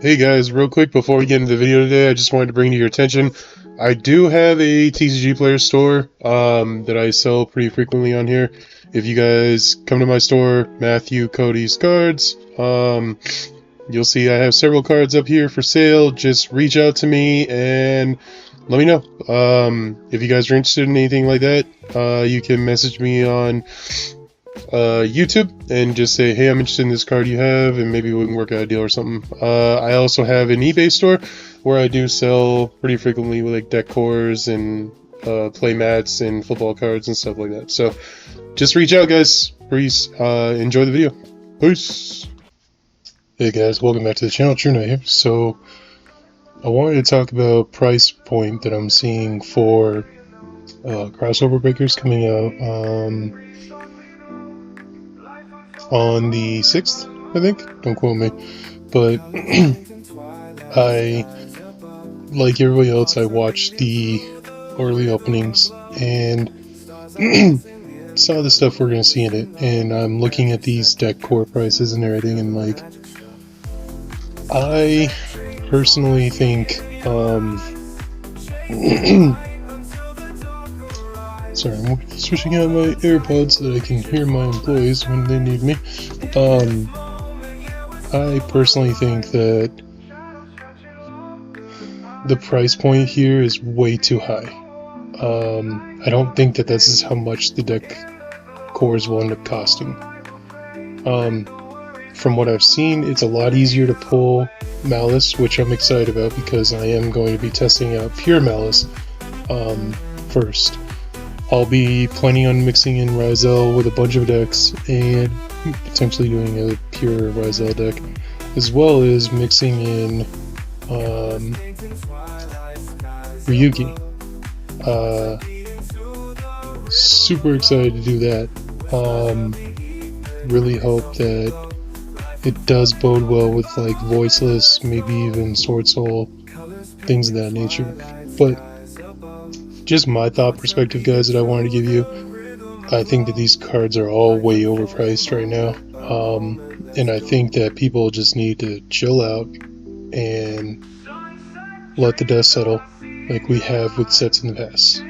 Hey guys, real quick before we get into the video today, I just wanted to bring to your attention, I do have a TcgPlayer Store that I sell pretty frequently on here. If you guys come to my store, MatthewCodysCards, you'll see I have several cards up here for sale. Just reach out to me and let me know. If you guys are interested in anything like that, you can message me on YouTube and just say, hey, I'm interested in this card you have, and maybe we can work out a deal or something. I also have an eBay store where I do sell pretty frequently with like deck cores and play mats and football cards and stuff like that. So just reach out, guys. Please enjoy the video. Peace. Hey guys, welcome back to the channel. True Knight here. So I wanted to talk about price point that I'm seeing for crossover breakers coming out on the 6th, I think. Don't quote me. But I, like everybody else, I watched the early openings and saw the stuff we're going to see in it. And I'm looking at these deck core prices and everything, and like, I personally think, sorry, I'm switching out my AirPods so that I can hear my employees when they need me. I personally think that the price point here is way too high. I don't think that this is how much the deck cores will end up costing. From what I've seen, it's a lot easier to pull Malice, which I'm excited about because I am going to be testing out pure Malice first. I'll be planning on mixing in Ryzel with a bunch of decks and potentially doing a pure Ryzel deck, as well as mixing in Ryugi. Super excited to do that. Really hope that it does bode well with like Voiceless, maybe even Sword Soul, things of that nature. But just my thought perspective, guys, that I wanted to give you. I think that these cards are all way overpriced right now. And I think that people just need to chill out and let the dust settle like we have with sets in the past.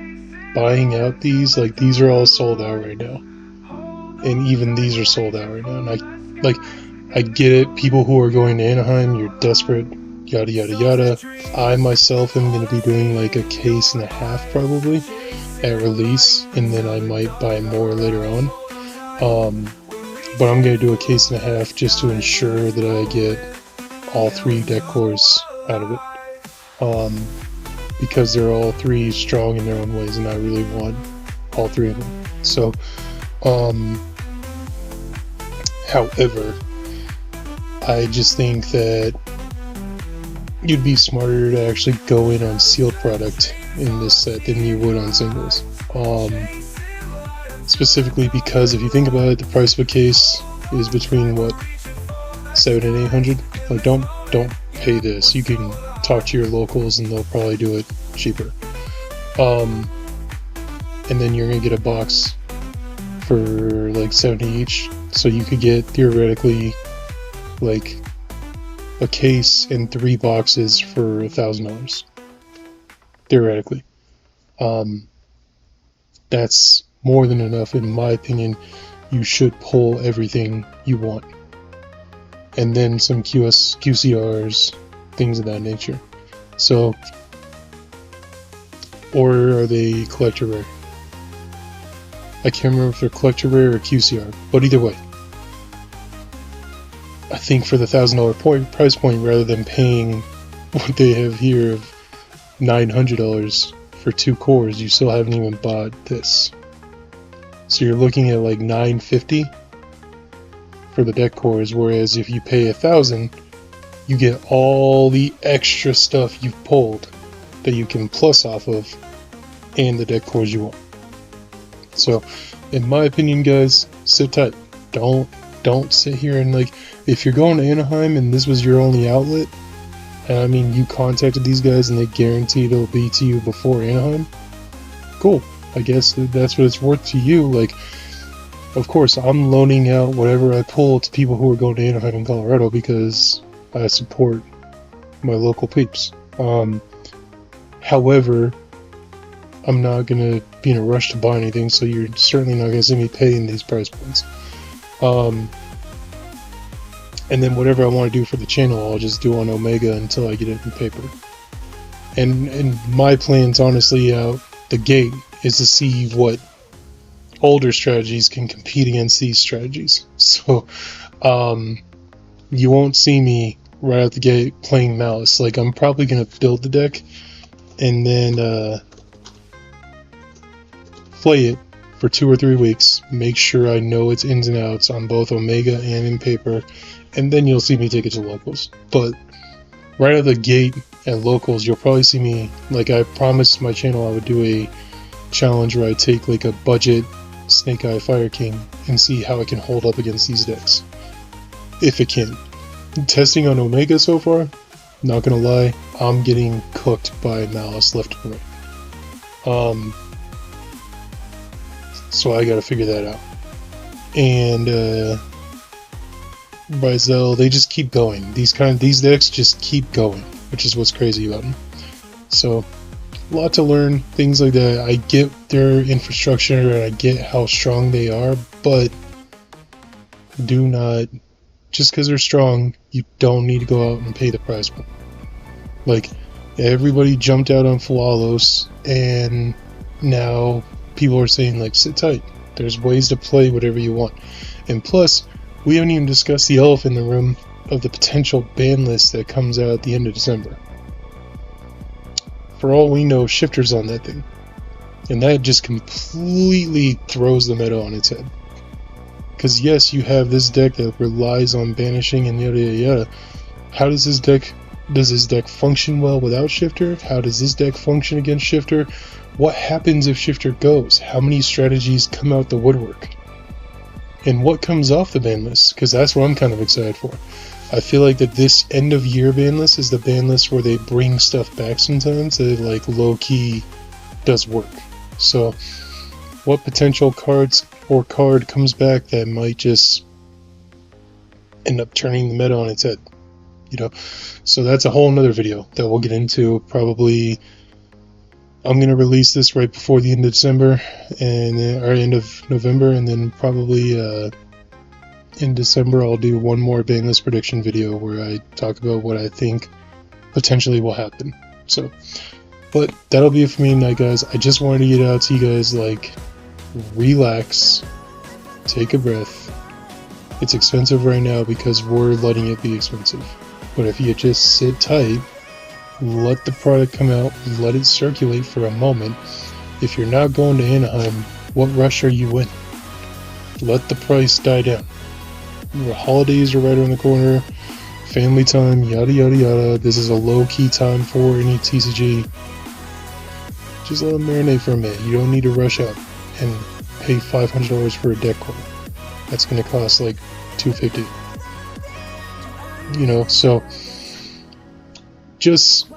Buying out these, like, these are all sold out right now. And even these are sold out right now. And I get it, people who are going to Anaheim, you're desperate, yada yada yada. I myself am going to be doing like a case and a half probably at release, and then I might buy more later on. But I'm going to do a case and a half just to ensure that I get all three deck cores out of it. Because they're all three strong in their own ways, and I really want all three of them. So, however, I just think that you'd be smarter to actually go in on sealed product in this set than you would on singles. Specifically because if you think about it, the price of a case is between what, $700 and $800. Like, don't pay this. You can talk to your locals and they'll probably do it cheaper. And then you're gonna get a box for like $70 each, so you could get theoretically like a case and 3 boxes for $1,000 theoretically. That's more than enough in my opinion. You should pull everything you want, and then some QCRs, things of that nature. So, or are they collector rare? I can't remember if they're collector rare or QCR, but either way, I think for the $1,000 price point, rather than paying what they have here of $900 for 2 cores, you still haven't even bought this. So you're looking at like $950 for the deck cores, whereas if you pay $1,000, you get all the extra stuff you've pulled that you can plus off of, and the deck cores you want. So, in my opinion, guys, sit tight. Don't sit here and like, if you're going to Anaheim and this was your only outlet, and I mean you contacted these guys and they guaranteed it'll be to you before Anaheim, cool. I guess that's what it's worth to you. Like, of course, I'm loaning out whatever I pull to people who are going to Anaheim in Colorado because I support my local peeps. However, I'm not gonna be in a rush to buy anything, so you're certainly not gonna see me paying these price points. And then whatever I want to do for the channel, I'll just do on Omega until I get it in paper. And my plans, honestly, out the gate is to see what older strategies can compete against these strategies. So, you won't see me right out the gate playing Malice. Like, I'm probably gonna build the deck and then play it for 2 or 3 weeks, make sure I know its ins and outs on both Omega and in paper, and then you'll see me take it to locals. But right out of the gate at locals, you'll probably see me, like I promised my channel I would do a challenge where I take like a budget Snake Eye Fire King and see how it can hold up against these decks. If it can. Testing on Omega so far, not gonna lie, I'm getting cooked by Malice left and right. So I gotta figure that out. And Rizal, they just keep going. These decks just keep going, which is what's crazy about them. So a lot to learn, things like that. I get their infrastructure and I get how strong they are, but do not, just because they're strong, you don't need to go out and pay the price point. Like, everybody jumped out on Falalos, and now people are saying, like, sit tight. There's ways to play whatever you want. And plus, we haven't even discussed the elephant in the room of the potential ban list that comes out at the end of December. For all we know, Shifter's on that thing. And that just completely throws the meta on its head. Because yes, you have this deck that relies on banishing and yada yada yada. How does this deck function well without Shifter? How does this deck function against Shifter? What happens if Shifter goes? How many strategies come out the woodwork? And what comes off the ban list? Because that's what I'm kind of excited for. I feel like that this end of year ban list is the ban list where they bring stuff back sometimes that like low-key does work. So what potential cards or card comes back that might just end up turning the meta on its head? You know, so that's a whole nother video that we'll get into. Probably I'm gonna release this right before the end of December and or end of November, and then probably in December I'll do one more ban list prediction video where I talk about what I think potentially will happen. So, but that'll be it for me tonight, guys. I just wanted to get out to you guys, like, relax, take a breath. It's expensive right now because we're letting it be expensive. But if you just sit tight, let the product come out, let it circulate for a moment. If you're not going to Anaheim, what rush are you in? Let the price die down. The holidays are right around the corner, family time, yada yada yada. This is a low-key time for any TCG. Just let them marinate for a minute. You don't need to rush out and pay $500 for a deck core. That's going to cost like $250. You know, so just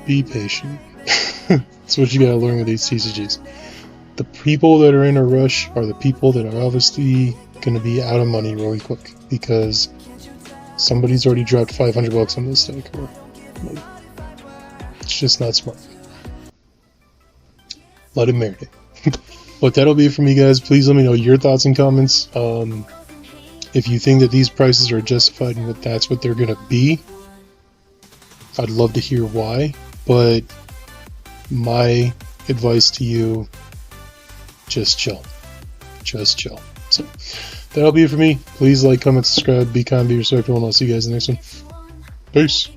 be patient. That's what you gotta learn with these TCGs. The people that are in a rush are the people that are obviously gonna be out of money really quick because somebody's already dropped $500 on this deck. Or, like, it's just not smart. Let it marinate. But that'll be it for me, guys. Please let me know your thoughts and comments. If you think that these prices are justified and that that's what they're gonna be, I'd love to hear why. But my advice to you, just chill. Just chill. So that'll be it for me. Please like, comment, subscribe, be kind, be respectful, and I'll see you guys in the next one. Peace.